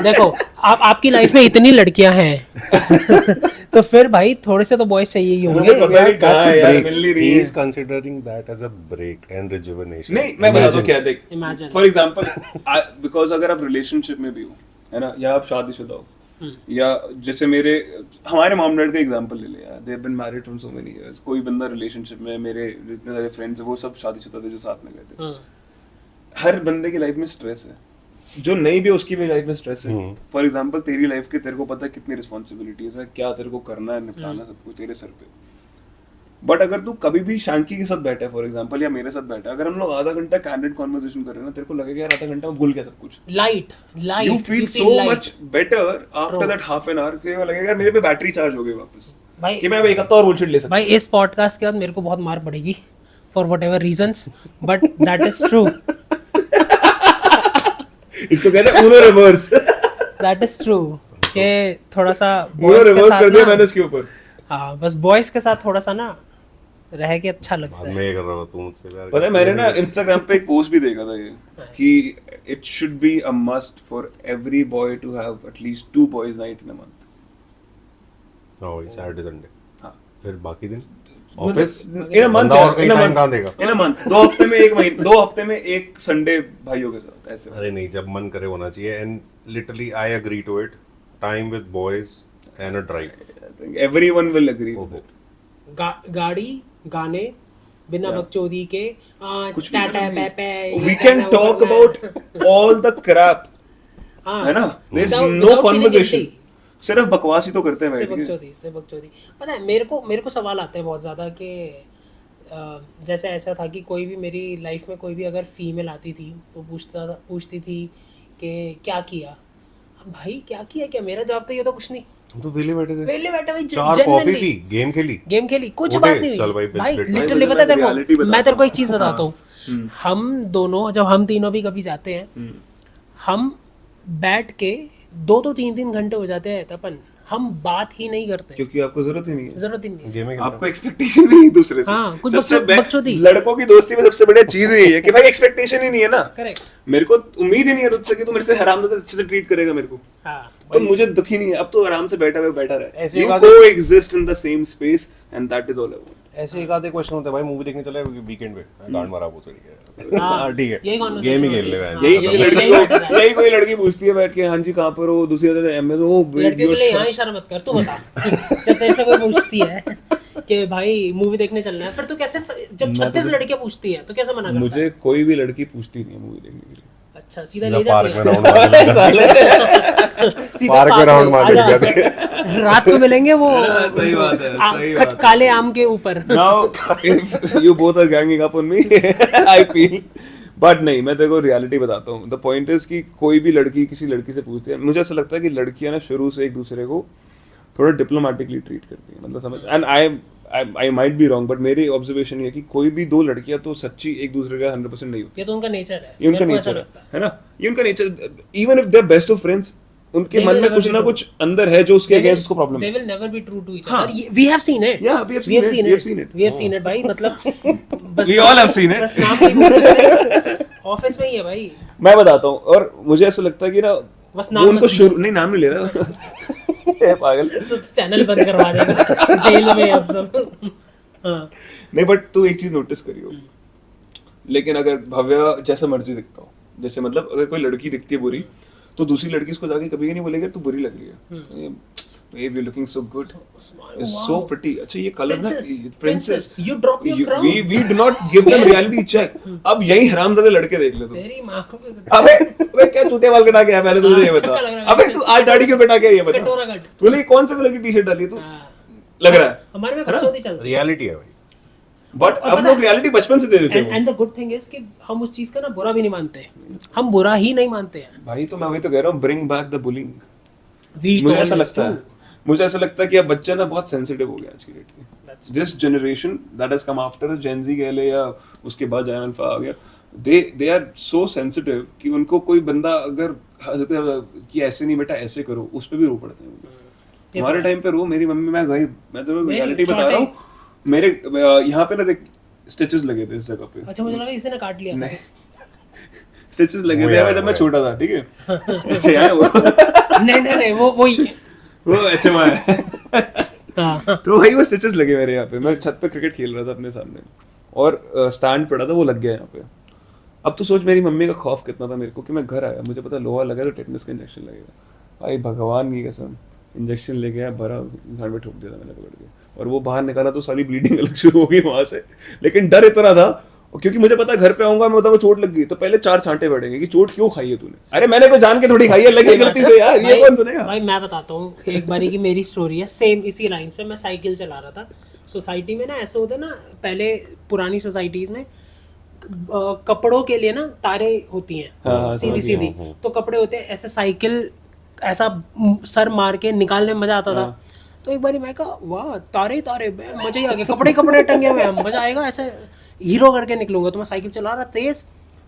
देखो आपकी लाइफ में इतनी लड़कियां हैं तो फिर भाई थोड़े से तो बॉयज चाहिए ही मुझे होंगे। पता नहीं कहाँ है यार, मिल नहीं रही He है। is considering that as a break and rejuvenation. नहीं, मैं बता दूं क्या, देख Imagine. फॉर एग्जांपल, बिकॉज अगर आप रिलेशनशिप में भी हो, है ना, या आप शादीशुदा हो, या जैसे हमारे मॉम डैड का एग्जांपल ले ले यार, they have been married from so many years. कोई बंदा रिलेशनशिप में, मेरे जितने सारे फ्रेंड्स हैं वो सब शादीशुदा थे जो साथ में गए थे। हाँ, हर बंदे की लाइफ में स्ट्रेस है, जो नहीं भी उसकी भी लाइफ में स्ट्रेस है। फॉर एग्जांपल तेरी लाइफ के, तेरे को पता है कितनी रिस्पॉन्सिबिलिटीज है, क्या तेरे को करना है, निपटाना सब कुछ तेरे सर पे। बट अगर तू कभी भी शांकी के साथ बैठा है फॉर एग्जांपल, या मेरे साथ बैठा है, अगर हम लोग आधा घंटा कैंडिड कॉन्वर्सेशन कर रहे हैं ना, तेरे को लगेगा यार आधा घंटा में भूल गया सब कुछ। Light you feel so much better after that half an hour, कि लगेगा यार मेरे पे बैटरी चार्ज हो गई वापस, भाई कि मैं अब एक हफ्ता और बुलशिट ले सकता भाई इस पॉडकास्ट के बाद मेरे को बहुत मार पड़ेगी for what ever reasons, but that is true. हूं। इसको कहते हैं उनो रिवर्स। दैट इज ट्रू कि थोड़ा सा उनो boys के रिवर्स साथ कर दिया ना- मैंने इसके ऊपर। हाँ, बस बॉयज के साथ थोड़ा सा ना रह के अच्छा लगता बाद है। में ये कर रहा था तू मुझसे प्यार पता है मैंने ना इंस्टाग्राम पे एक पोस्ट भी देखा था ये, कि it should be a must for every boy to have at least 2 boys night in a month. हाँ वही सैटरडे संडे। हाँ, फिर बाकी दिन ऑफिस इन अ मंथ, बंदा और कहीं टाइम कहाँ देगा? इन अ मंथ 2 हफ्ते में 1 महीने, 2 हफ्ते में 1 संडे भाइयों के साथ, ऐसे। अरे नहीं, जब मन करे होना चाहिए। And literally I agree to it, time with boys and a drive. I think everyone will agree with it. गाड़ी, गाने, बिना बकचोदी के कुछ भी टाटा करना नहीं। पेपे, We can talk about all the crap, हाँ, है ना? There's without- no without feeling conversation. guilty. सिर्फ बकवास ही तो करते हैं से बैठ के। बकचोदी, से बकचोदी। पता है मेरे को सवाल आते हैं बहुत ज़्यादा कि जैसे ऐसा था कि कोई भी मेरी लाइफ में कोई भी अगर फीमेल आती थी तो पूछती थी कि क्या किया। अब भाई क्या किया, क्या मेरा जवाब तो ये तो कुछ नहीं, हम तो वेले बैठे थे, वेले बैठे भाई, 4 कॉफी पी, गेम खेली। गेम खेली, कुछ उठे, बात नहीं चल भाई, हुई भाई। बिस्किट। लिटरली भाई, पता है तेरे reality को, बताता मैं तेरे को एक हूँ। चीज बताता हूँ। हम दोनों, जब हम तीनों भी कभी जाते हैं, हम बैठ के 2-2 3-3 घंटे हो जाते हैं अपन, हम बात ही नहीं करते, क्योंकि आपको जरूरत ही नहीं है, जरूरत ही नहीं है। गेम में आपको एक्सपेक्टेशन भी नहीं दूसरे से। हाँ, कुछ सबसे बकचोदी। लड़कों की दोस्ती में सबसे बढ़िया चीज यही है कि भाई एक्सपेक्टेशन ही नहीं है ना। करेक्ट। मेरे को उम्मीद ही नहीं है तुझसे कि तू मेरे से हरामजादा अच्छे से ट्रीट करेगा मेरे को, हाँ, तो मुझे दुख ही नहीं है। अब तो आराम से बैठा रहे, ऐसे यू एक को exist in the same space and that is all I want. ऐसे एक आधे क्वेश्चन होते हैं भाई, मूवी देखने चले वीकेंड पे, गांड मारा वो चढ़ गया। हाँ, हाँ ठीक है, यही conversation गेम ही होती खेल ले है। भाई। हाँ, यही यही- किसी यही लड़की बात है। को, यही कोई लड़की पूछती है बैठ के, हाँ जी कहाँ पर हो, दूसरी जगह एमएस हो, लड़कियों के लिए यहाँ इशारा मत कर, तू बता। जब तेरे से कोई पूछती है कि भाई मूवी देखने चलना है, फिर तू कैसे, जब 36 लड़कियां पूछती है तो कैसे मना करता है? मुझे कोई भी लड़की पूछती नहीं है मूवी देखने के लिए। अच्छा, सीधा सीधा ले पार्क जाती में है। राउंड मार सीधा पार्क में राउंड मार आ जा। देगा। रात को मिलेंगे वो सही बात है, सही बात है। काले आम के ऊपर। Now, if you both are ganging up on me, I feel. But नहीं, मैं तेरे को रियलिटी बताता हूँ। The point is कि कोई भी लड़की किसी लड़की से पूछती है, मुझे ऐसा लगता है कि लड़कियां ना शुरू से एक दूसरे को थोड़ा डिप्लोमेटिकली ट्रीट करती है, मतलब समझ। And I might be wrong, but मेरी ऑब्जर्वेशन ये है कि कोई भी 2 लड़कियां तो सच्ची एक दूसरे का 100% नहीं होती। ये तो उनका नेचर है, ये उनका मेरे को ऐसा नेचर लगता है ना, ये उनका nature. Even if they are best of friends, उनके They मन will में never कुछ be ना true. कुछ अंदर है जो उसके They will- अगेंस्ट उसको प्रॉब्लम they है। will never be true to each हाँ. other. We have seen it. Yeah, we have seen it. We have seen it. We have seen it, भाई, मतलब बस We all have seen it. बस नाम नहीं बोल सकते। ऑफिस में ही है भाई, मैं बताता हूँ, और मुझे ऐसा लगता है कि ना बस वो नाम उनको मत शुरू नहीं, नाम नहीं ले रहा। ए पागल। तो चैनल बंद करवा देगा जेल में अब सब। हाँ, नहीं, बट तू एक चीज नोटिस करियो, लेकिन अगर भव्या जैसा मर्जी दिखता हो, जैसे मतलब अगर कोई लड़की दिखती है बुरी, तो दूसरी लड़की उसको जाके कभी नहीं बोलेगी तू बुरी लग रही है, Babe, you're looking so good. It's so pretty. अच्छा ये कलर ना, Princess, you drop your crown. we do not give them reality check. अब यही हरामजादे लड़के देख ले तू। तेरी माँ को अबे क्या चूते बाल कटा के आया, पहले तुझे ये बता। छक्का लग रहा है। अबे तू आज दाढ़ी क्यों कटा के आया, ये बता। कटोरा कट। तूने कौन से कलर की टी-शर्ट डाली है तू? हाँ, लग रहा है हमारे में बकचोदी चल रही है। रियलिटी है भाई। बट अब लोग रियलिटी बचपन से दे देते हैं and the good thing is कि हम उस चीज का ना बुरा भी नहीं मानते, हम बुरा ही नहीं मानते हैं भाई। तो मैं वही तो कह रहा हूँ, bring back the bullying. We मुझे told ऐसा us लगता to. है, मुझे ऐसा लगता है कि अब बच्चा ना बहुत सेंसिटिव हो गया आज की डेट That's में। This generation that has come after gen Z कह ले या उसके बाद जेन अल्फा आ गया, दे आर सो सेंसिटिव कि उनको कोई बंदा अगर कि ऐसे नहीं बेटा ऐसे करो, उस पे भी रो पड़ते हैं। हमारे टाइम पे रो, मेरी मम्मी, मैं तो रियलिटी बता रहा हूँ, मेरे यहाँ पे ना देख स्टिचेस लगे थे इस जगह पे। अच्छा, मुझे लगा इसी ने काट लिया था। नहीं, स्टिचेस लगे थे जब मैं छोटा था, ठीक है। अच्छा यार वो नहीं वो वही है। वो अच्छा मैं हाँ। तो भाई वो स्टिचेस लगे मेरे यहाँ पे, मैं छत पे क्रिकेट खेल रहा था अपने सामने और स्टैंड पड़ा था, वो लग गया यहाँ पे। अब तो सोच मेरी मम्मी का खौफ कितना था मेरे को कि मैं घर आया, मुझे पता लोहा लगा तो टेटनस का इंजेक्शन लगेगा। भाई भगवान की कसम, इंजेक्शन लेके आया, भरा घर में ठोक दिया था मैंने पकड़ के, और वो बाहर निकाला तो सारी ब्लीडिंग अलग शुरू हो गई वहां से। लेकिन डर इतना था क्योंकि मुझे पता घर पे आऊंगा मैं, वो चोट लग गई तो पहले 4 छांटे पड़ेंगे कि चोट क्यों खाई है तूने। अरे मैंने कोई जान के थोड़ी खाई है, लगी गलती से यार, ये कौन सुनेगा। भाई मैं बताता हूँ एक बारी की मेरी स्टोरी है, सेम इसी लाइंस पे। मैं साइकिल चला रहा था सोसाइटी में ना, ऐसे होता ना पहले पुरानी सोसाइटीज में कपड़ों के लिए ना तारे होती हैं सीधी सीधी, तो कपड़े होते हैं ऐसे, साइकिल ऐसा सर मार के निकालने में मजा आता था। तो एक बारी मैं कहा वाह तारे तारे, मजा ही आ गया, कपड़े कपड़े टंगे हुए हैं, मजा आएगा, ऐसे हीरो करके निकलूंगा। तो मैं साइकिल चला रहा तेज,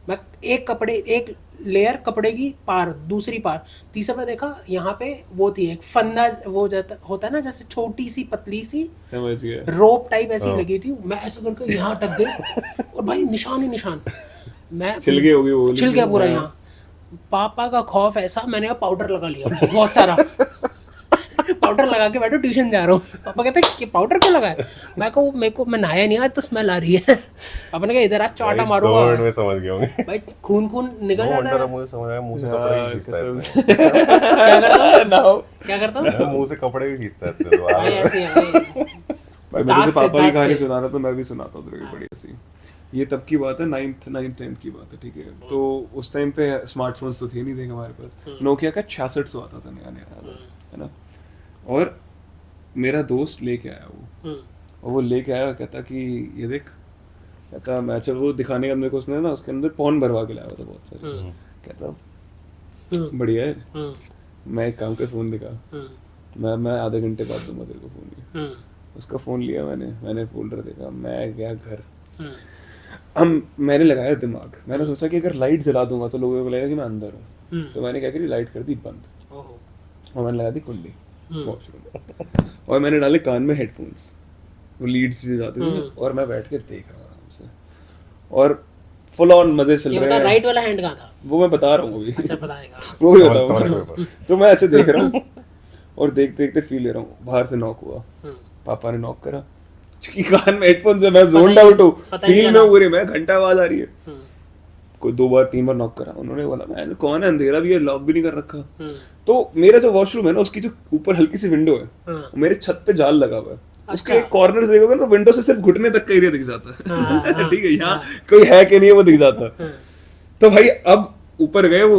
मैं एक लेयर कपड़े की पार, दूसरी पार, तीसरा पे देखा यहाँ पे वो थी एक फंदा, वो होता है ना जैसे छोटी सी पतली सी समझ गया रोप टाइप ऐसी लगी थी, मैं ऐसे करके यहाँ अटक गई और भाई निशान ही निशान, मैं छिल गई होगी वो, छिल गया पूरा यहाँ। पापा का खौफ ऐसा, मैंने पाउडर लगा लिया बहुत सारा पाउडर लगा के बैठो ट्यूशन जा रहा हूँ। पापा कहते हैं कि पाउडर क्यों लगाया? मेरे को मैं नहाया नहीं आज तो स्मेल आ रही है। पापा ने कहा इधर आज चाटा मारूंगा। 2 मिनट में समझ गए होंगे भाई खून निकल जाता है। मुझे समझ आया, मुंह से कपड़े भी खींचता है। क्या करता हूँ? मुंह से कपड़े भी खींचता है भाई ऐसे है भाई। भाई मैं जैसे पापा की कहानी सुना रहा था, मैं भी सुनाता हूँ तेरे को बड़ी ऐसी। ये तब की बात है, 9th 10th की बात है, ठीक है। तो उस टाइम पे स्मार्टफोन्स तो थे नहीं, देख हमारे पास नोकिया का 6600 आता था नया नया, है ना। और मेरा दोस्त लेके आया वो, और वो लेके आया, कहता कि ये देख, कहता मैं, अच्छा वो दिखाने का मेरे को उसने ना उसके अंदर पॉन भरवा के लाया था बहुत सारे। कहता बढ़िया है, मैं एक काम कर फोन दिखा, मैं आधे घंटे बाद दूंगा तेरे को फोन। उसका फोन लिया मैंने फोल्डर देखा, मैं गया घर, मैंने लगाया दिमाग, मैंने सोचा कि अगर लाइट जला दूंगा तो लोगों को लगेगा कि मैं अंदर हूँ, तो मैंने क्या करी, लाइट कर दी बंद और मैंने लगा दी कुंडी वॉशरूम, और मैंने डाले कान में हेडफोन्स, वो लीड्स जो जाते थे, और मैं बैठ के देख रहा हूँ आराम से, और फुल ऑन मजे चल रहे हैं। राइट वाला हैंड कहाँ था? वो मैं बता रहा हूँ अभी। अच्छा बताएगा। वो भी बताऊंगा। तो मैं ऐसे देख रहा हूँ और देखते देखते फील ले रहा हूँ, बाहर से नॉक हुआ, पापा ने नॉक करा, क्योंकि कान में हेडफोन से मैं जोन्ड आउट हूँ, फील में पूरी, मैं घंटा आवाज आ रही है। कोई 2 बार 3 बार नॉक करा, उन्होंने बोला मैं कौन है, अंधेरा भी है, लॉक भी नहीं कर रखा। तो मेरा जो वॉशरूम है ना, उसकी जो ऊपर हल्की सी विंडो है, मेरे छत पे जाल लगा हुआ है, उसके कॉर्नर से देखोगे ना, विंडो से सिर्फ घुटने तक का एरिया दिख जाता है। ठीक है, यहाँ कोई है कि नहीं है वो दिख जाता है। तो भाई अब ऊपर गए वो,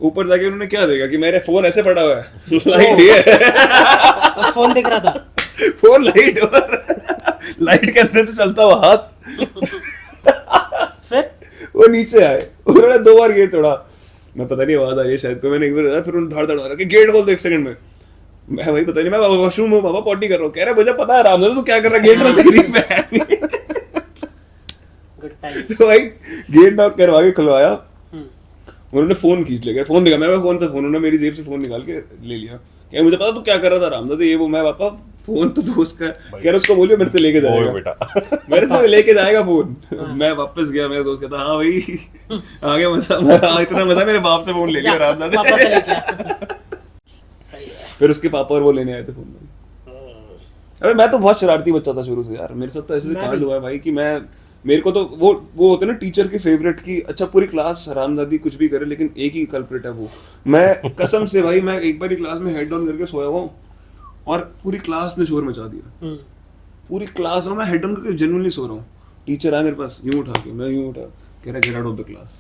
ऊपर जाके उन्होंने क्या देखा कि मेरा फोन ऐसे पड़ा हुआ है, लाइट है, फोन दिख रहा था, फोन लाइट, लाइट के अंदर से चलता हुआ हाथ। फिर वो नीचे आए, उन्होंने 2 बार गेट तोड़ा, मैं पता नहीं आवाज आ रही है शायद को, मैंने एक बार, फिर उन्होंने धड़ धड़ के गेट खोल दो 1 सेकंड में, मैं वही पता नहीं, मैं वॉशरूम में पापा पॉटी कर रहा हूँ, कह रहा मुझे पता है आराम से, तू क्या कर रहा है, गेट खोल तेरी बहन। तो भाई गेट नॉक करवा के खुलवाया, उन्होंने फोन खींच लिया, फोन दिखा, मैं फोन से फोन, उन्होंने मेरी जेब से फोन निकाल के ले लिया, क्या मुझे पता तू क्या कर रहा था आराम, ये वो, मैं पापा फोन तो दोस्त का, कह रहा उसको बोलियो मेरे से लेके जाएगा बेटा, मेरे से लेके जाएगा फोन। मैं वापस गया, मेरा दोस्त कहता हाँ भाई आ गया मजा, इतना मजा, मेरे बाप से फोन ले लिया आराम से। फिर उसके पापा और वो लेने आए थे फोन। अरे मैं तो बहुत शरारती बच्चा था शुरू से यार, मेरे साथ तो ऐसे कांड हुआ है भाई कि मेरे को तो वो होते ना टीचर के फेवरेट की, अच्छा पूरी क्लास हरामजादी कुछ भी करे लेकिन एक ही कल्प्रिट है वो, मैं कसम से भाई, मैं एक बार क्लास में हेड डाउन करके सोया हुआ हूँ और पूरी क्लास ने शोर मचा दिया, पूरी क्लास, और मैं हेड डाउन करके जेन्युइनली सो रहा हूँ, टीचर आया मेरे पास, यूं उठा के, मैं यूं उठा, कह रहा get out of the class.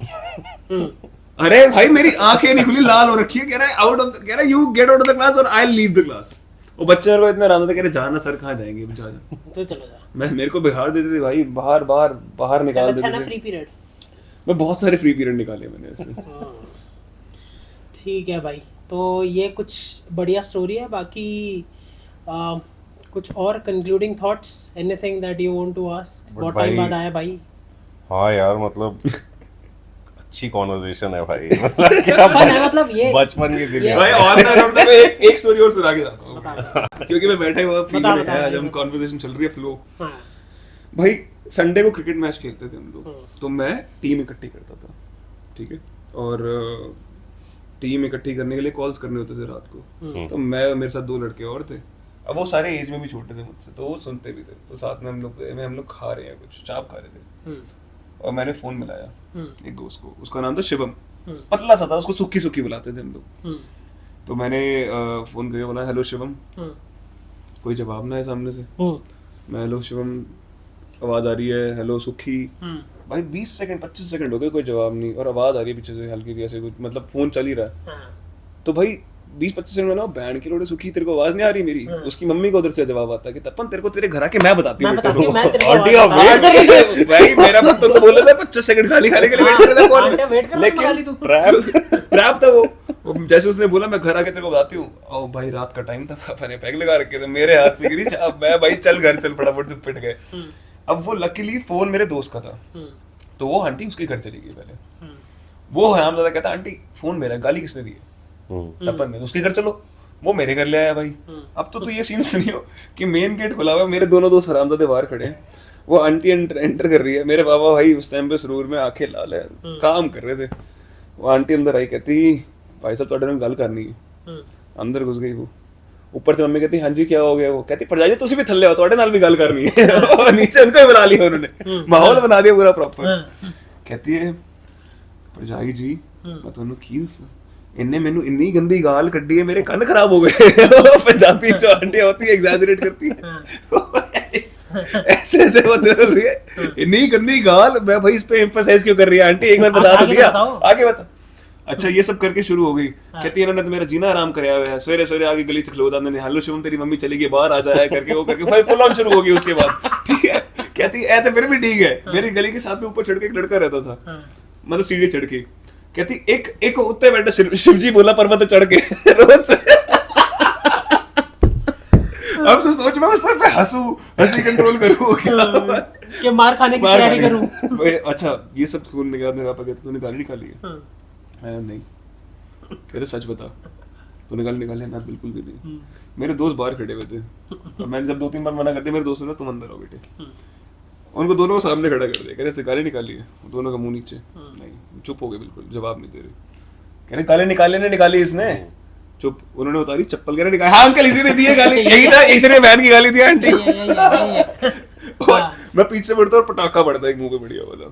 अरे भाई मेरी आंखें नहीं खुली, लाल हो रखी है, कह रहा है आउट ऑफ, कह रहा है you get out of the class और आई लीव द क्लास, वो बच्चे मेरे को इतना आराम था, कह रहे जाना सर कहाँ जाएंगे, जा जा। तो चलो जा। मेरे को बिहार देते थे भाई, बाहर निकाल अच्छा देते ना थे। Free period. मैं बहुत सारे फ्री पीरियड निकाले मैंने ऐसे। ठीक है भाई, तो ये कुछ बढ़िया स्टोरी है। बाकी कुछ और concluding thoughts, anything that you want to ask? बहुत टाइम बाद आया भाई। हाँ यार मतलब अच्छी कॉन्वर्सेशन है भाई। मतलब क्या फन है, मतलब ये बचपन की दिन ये- याद भाई है। ऑन द नोट मैं एक स्टोरी और सुना के जाता हूँ, बता। क्योंकि मैं बैठा हुआ फ्री बता, में बता, है, आज बता, हम बता। कॉन्वर्सेशन चल रही है फ्लो। हाँ। भाई संडे को क्रिकेट मैच खेलते थे हम लोग, तो मैं टीम इकट्ठी करता था, ठीक है, और टीम इकट्ठी करने के लिए कॉल्स करने होते थे रात को। तो मैं और मेरे साथ 2 लड़के और थे, अब वो सारे एज में भी छोटे थे मुझसे, तो वो सुनते भी थे। तो साथ में हम लोग खा रहे हैं, कुछ चाप खा रहे थे, और मैंने फोन मिलाया एक दोस्त को, उसका नाम था शिवम, पतला सा था, उसको सुक्की सुक्की बुलाते थे हम लोग। तो मैंने फोन करके बोला हेलो शिवम, कोई जवाब ना है सामने से। मैं हेलो शिवम, आवाज आ रही है, हेलो सुखी। भाई 20 सेकंड 25 सेकंड हो गए, कोई जवाब नहीं, और आवाज आ रही है पीछे से हल्की सी, ऐसे कुछ मतलब फोन चल ही रहा है। तो भाई 20-25 सेकंड में ना बैंड की लोड़े सुखी, तेरे को आवाज नहीं आ रही मेरी? उसकी मम्मी को उधर से जवाब आता है कि तपन तेरे को तेरे घर आके मैं बताती हूँ बेटे को। मैं तेरे को ऑडियो आवाज वेट आता भाई मेरा पुत्र को बोला था 25 सेकंड खाली खाने के लिए वेट कर रहा था कॉल आंटिया वेट कर में, रहा था, लेकिन ट्रैप था वो जैसे उसने बोला मैं घर आके तेरे को बताती हूँ, और भाई रात का टाइम था, पापा ने पैग लगा रखे थे, मेरे हाथ से गिरी चाप, मैं भाई चल घर चल, फटाफट से पिट गए। अब वो लकीली फोन मेरे दोस्त का था, तो वो आंटी उसके घर चली गई पहले। वो हरामजादा कहता आंटी फोन मेरा, गाली किसने दी है? तपन ने। उसके घर चलो, वो मेरे घर ले आया भाई। अब तो ये सीन सुनियो कि मेन गेट खुला हुआ है, मेरे दोनों दोस्त हरामजादे बाहर खड़े हैं, वो आंटी एंटर कर रही है, मेरे पापा भाई उस टाइम पे सुरूर में आंखें लाल है, काम कर रहे थे। वो आंटी अंदर आई, कहती भाई साहब ਤੁਹਾਡੇ ਨਾਲ ਗੱਲ करनी है। अंदर घुस गई वो, ऊपर से मम्मी कहती हाँ जी क्या हो गया? वो कहती परजाई तुसी भी थल्ले हो, ਤੁਹਾਡੇ ਨਾਲ भी ਗੱਲ करनी है। और नीचे उनको ही बुला लिया उन्होंने, माहौल बना दिया पूरा प्रॉपर। कहती है परजाई जी मैं ਤੁਹਾਨੂੰ ਕੀ ਦੱਸਾਂ, इनने मैनू इन्नी गंदी गाल कड्डी है, मेरे कान खराब हो गए। पंजाबी जो आंटी होती है एग्जैजरेट करती है, ऐसे ऐसे वो बोल रही है, इतनी गंदी गाल। मैं भाई इस पे एम्फसाइज क्यों कर रही है आंटी, एक बार बता तो दिया, आगे बता। अच्छा ये सब करके शुरू हो गई। कहती है इन्होंने तो मेरा जीना आराम कराया हुआ है, सवेरे सवेरे आगे गली से खलोदा मैंने हेलो शिवम तेरी मम्मी चली गई बाहर आ जाए करके, वो करके भाई फुल ऑन शुरू हो गई उसके बाद। ठीक है, कहती है तो फिर भी ठीक है। मेरी गली के साथ में ऊपर चढ़ के एक लड़का रहता था, मतलब सीढ़ी चढ़ के, कहती एक उत्ते बैठे शिवजी बोला पर्वत चढ़ के रोज से। अब तो सोच मैं उस पे हंसी कंट्रोल करूं क्या, कि मार खाने की तैयारी करूं। अच्छा ये सब स्कूल में गया, मेरे पापा कहते तूने गाली निकाली है? मैं नहीं। कह रहे सच बता तूने गाली निकाली है? मैं बिल्कुल भी नहीं। मेरे दोस्त बाहर खड़े हुए थे, और मैंने जब 2-3 बार मना कर दिया, मेरे दोस्त ने तुम अंदर आओ बेटे, उनको दोनों को सामने खड़ा कर दिया। कह रहे गाली निकाली है? दोनों का मुंह नीचे, नहीं, चुप हो गए बिल्कुल, जवाब नहीं दे रहे। कह रहे गाली निकाली ने निकाली इसने, चुप। उन्होंने उतारी चप्पल, कह रहे निकाली, हाँ अंकल इसी ने दी है गाली, यही था, इसी ने बहन की गाली दी आंटी को। मैं पीछे बढ़ता और पटाखा पड़ता है मुंह पे बढ़िया वाला।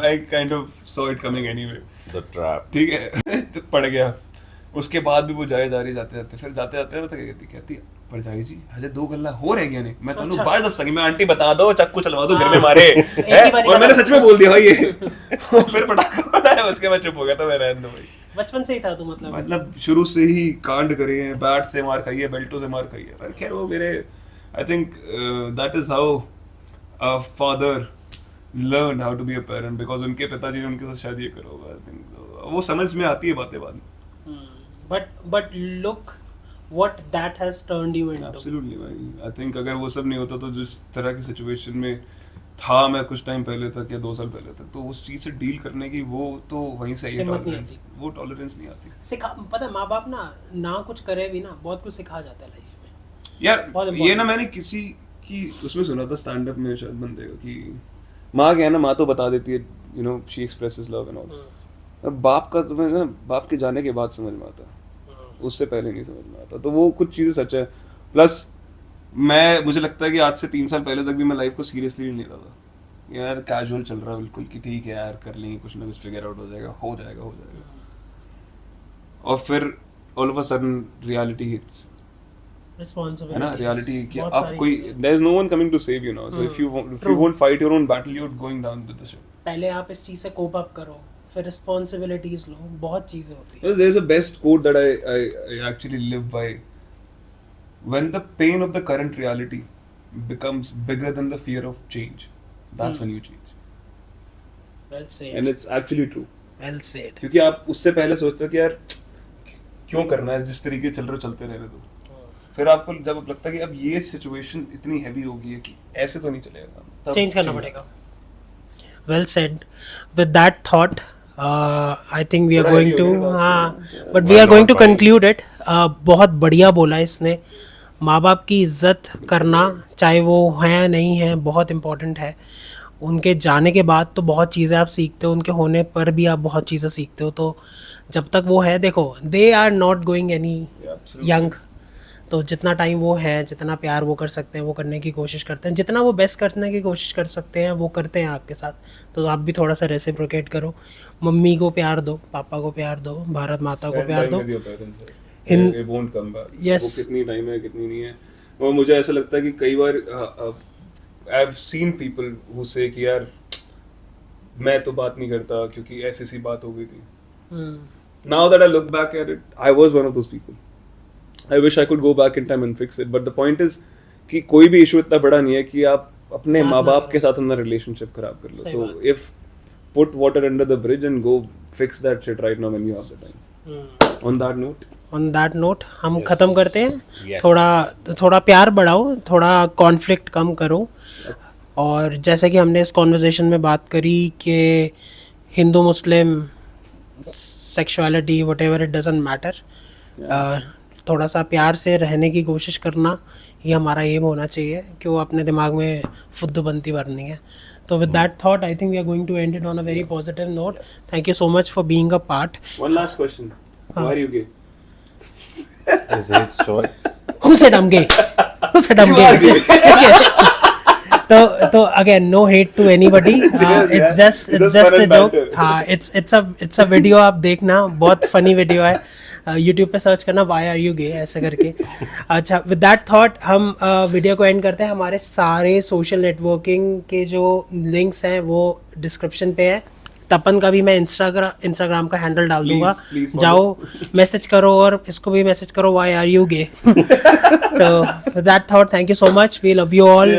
I kind of saw it coming anyway, the trap. ठीक है। तो पड़ गया। उसके बाद भी वो जाए जा रही, जाते जाते फिर जाते जाते ना कहती परजाई जी हजे 2 गल्ला हो रह गया ने, मैं ਤੁਹਾਨੂੰ ਬਾਹਰ ਦੱਸਾਂਗੀ, मैं आंटी बता दो चक्कू चलवा दो घर में मारे। और मैंने सच में बोल दिया भाई ये। फिर पटाखा बनाया, उसके बाद चुप हो गया था। मैं रहने दो भाई, बचपन से ही था तू, मतलब शुरू से ही कांड करे हैं, बैट से मार खाई है, बेल्टों से मार खाई है। पर खैर वो मेरे I think that is how a father learn how to be a parent, because उनके पिताजी ने उनके साथ शायद ये करा होगा। आई थिंक वो समझ में आती है बातें बाद में। But look what that has turned you into. Absolutely भाई, I think अगर वो सब नहीं होता तो जिस तरह की सिचुएशन में था मैं कुछ टाइम पहले तक या 2 साल पहले तक, तो उस चीज से डील करने की वो तो वहीं से ही टॉलरेंस, वो टॉलरेंस नहीं आती। सिखा, पता है माँ बाप ना कुछ करे भी ना बहुत कुछ सिखा जाता है लाइफ में यार। ये ना मैंने किसी की उसमें सुना था स्टैंड अप में शायद बंदे का, कि माँ क्या है ना, माँ तो बता देती है, you know she expresses love and all. बाप का तुम्हें ना बाप के जाने के बाद समझ में आता, उससे पहले नहीं समझ में आता। तो वो कुछ चीजें सच है। प्लस मुझे लगता है कि आज से 3 साल पहले तक भी मैं लाइफ को सीरियसली नहीं लेता था यार, कैजुअल चल रहा है बिल्कुल, कि ठीक है यार कर लेंगे, कुछ ना कुछ फिगर आउट हो जाएगा। और फिर all of a sudden reality hits, responsibility है ना, रियलिटी कि अब कोई there is no one coming to save you now, so if you won't fight your own battle, you are going down with the ship. पहले आप इस चीज से कोप अप करो, फिर रिस्पांसिबिलिटीज लो, बहुत चीजें होती हैं। There is a best quote that I actually live by, when the pain of the current reality becomes bigger than the fear of change, that's when you change. Well said. And it's actually true. Well said. क्योंकि आप उससे पहले सोचते हो कि यार क्यों करना है, जिस तरीके चल रहे चलते रहने दो. फिर आपको जब लगता है कि अब ये सिचुएशन इतनी हैवी हो गई है कि ऐसे तो नहीं चलेगा, तब चेंज करना change. पड़ेगा. Well said. With that thought, I think we are थोड़ा going heavy to हो गया था but we are going to conclude it. बहुत बढ़िया बोला इसने. माँ बाप की इज्जत करना, चाहे वो हैं नहीं हैं, बहुत इम्पोर्टेंट है. उनके जाने के बाद तो बहुत चीज़ें आप सीखते हो, उनके होने पर भी आप बहुत चीज़ें सीखते हो. तो जब तक वो है, देखो, they are not going any young. तो जितना टाइम वो है, जितना प्यार वो कर सकते हैं वो करने की कोशिश करते हैं, जितना वो बेस्ट करने की कोशिश कर सकते हैं वो करते हैं आपके साथ. तो आप भी थोड़ा सा रेसिप्रोकेट करो. मम्मी को प्यार दो, पापा को प्यार दो, भारत माता को प्यार दो. It won't come back. Yes. वो कितनी टाइम है, कितनी नहीं है. और मुझे ऐसा लगता है कि कई बार I've seen people who say कि यार मैं तो बात नहीं करता क्योंकि ऐसी सी बात हो गई थी. Now that I look back at it, I was one of those people. I wish I could go back in time and fix it. But the point is कि कोई भी इशू इतना बड़ा नहीं है कि आप अपने माँ बाप के साथ अपना रिलेशनशिप खराब कर लो. तो if put water under the bridge and go fix that shit right now when you have the time. On that note, हम ख़त्म करते हैं. Yes. थोड़ा प्यार बढ़ाओ, थोड़ा कॉन्फ्लिक्ट कम करो. और जैसे कि हमने इस कॉन्वर्सेशन में बात करी कि Hindu Muslim sexuality whatever it doesn't matter, थोड़ा सा प्यार से रहने की कोशिश करना ये हमारा एम होना चाहिए कि वो अपने दिमाग में फुद्दू बनती भरनी है. तो with that thought, I think we are going to end it on a very positive note. Thank you so much for being a part. One last question. Why are you gay? It's his choice. Who said I'm gay? Who said I'm gay? तो again, no hate to anybody. It's just a joke. हाँ, it's a video. आप देखना, बहुत funny video है. YouTube पे search करना why are you gay ऐसे करके. अच्छा, with that thought हम वीडियो को एंड करते हैं. हमारे सारे सोशल नेटवर्किंग के जो लिंक्स हैं वो डिस्क्रिप्शन पे है. तपन का भी मैं इंस्टाग्राम का हैंडल डाल दूंगा. जाओ, मैसेज करो और इसको भी मैसेज करो why are you gay. तो with that thought, thank you so much. We love you all.